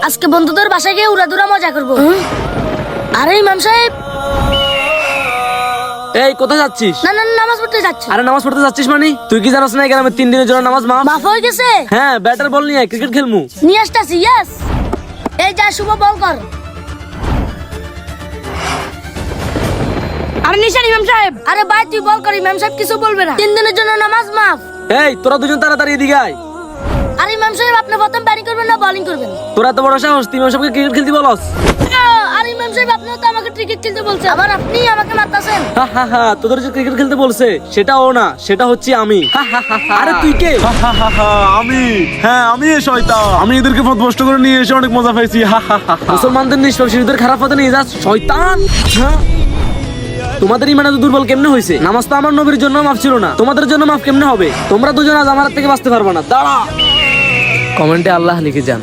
আজকে বন্ধুদের বাসায় গিয়ে উড়াদুরা মজা করবো। আরে ইমাম সাহেব, এই কোথায় যাচ্ছিস? না না নামাজ পড়তে যাচ্ছি। আরে নামাজ পড়তে যাচ্ছিস মানে? তুই কি জানোস না এই গ্রামে 3 দিনের জন্য নামাজ মাফ? মাফ হয়ে গেছে? হ্যাঁ, ব্যাটার বল নিয়ে ক্রিকেট খেলমু। নিয়ে আসতেছি। ইয়েস, এই যা শুভ বল কর। আরে নিশান ইমাম সাহেব। আরে ভাই তুই বল কর, ইমাম সাহেব কিছু বলবে না। 3 দিনের জন্য নামাজ মাফ। এই তোরা দুজন তাড়াতাড়ি এদিকে আয়। আরে ইমাম সাহেব আপনি প্রথম ব্যাটিং করবেন না বোলিং করবেন? তোরা তো বড় সাহস, তুই ইমাম সাহেবকে ক্রিকেট খেলতে বলস? আরে ইমাম সাহেব আপনিও তো আমাকে ক্রিকেট খেলতে বলছেন, আবার আপনি আমাকে মারতাছেন। হা হা হা, তোদের যে ক্রিকেট খেলতে বলছে সেটা ও না, সেটা হচ্ছে আমি। হা হা হা হা। আরে তুই কে? আমি, হ্যাঁ আমি এই শয়তান। আমি এদেরকে পথভ্রষ্ট করে নিয়ে এসে অনেক মজা পাইছি। মুসলমানদের নিষ্পাপ শিশুদের খারাপ পথে নিয়ে যাস শয়তান। হ্যাঁ, তোমাদের ইমান এত দুর্বল কেমনে হয়েছে? নামাজ তো আমার নবীর জন্য মাফ ছিল না, তোমাদের জন্য মাফ কেমনে হবে? তোমরা দুজন আজ আমার হাত থেকে বাঁচতে পারবে না। দাঁড়া, কমেন্টে আল্লাহ লিখে যান।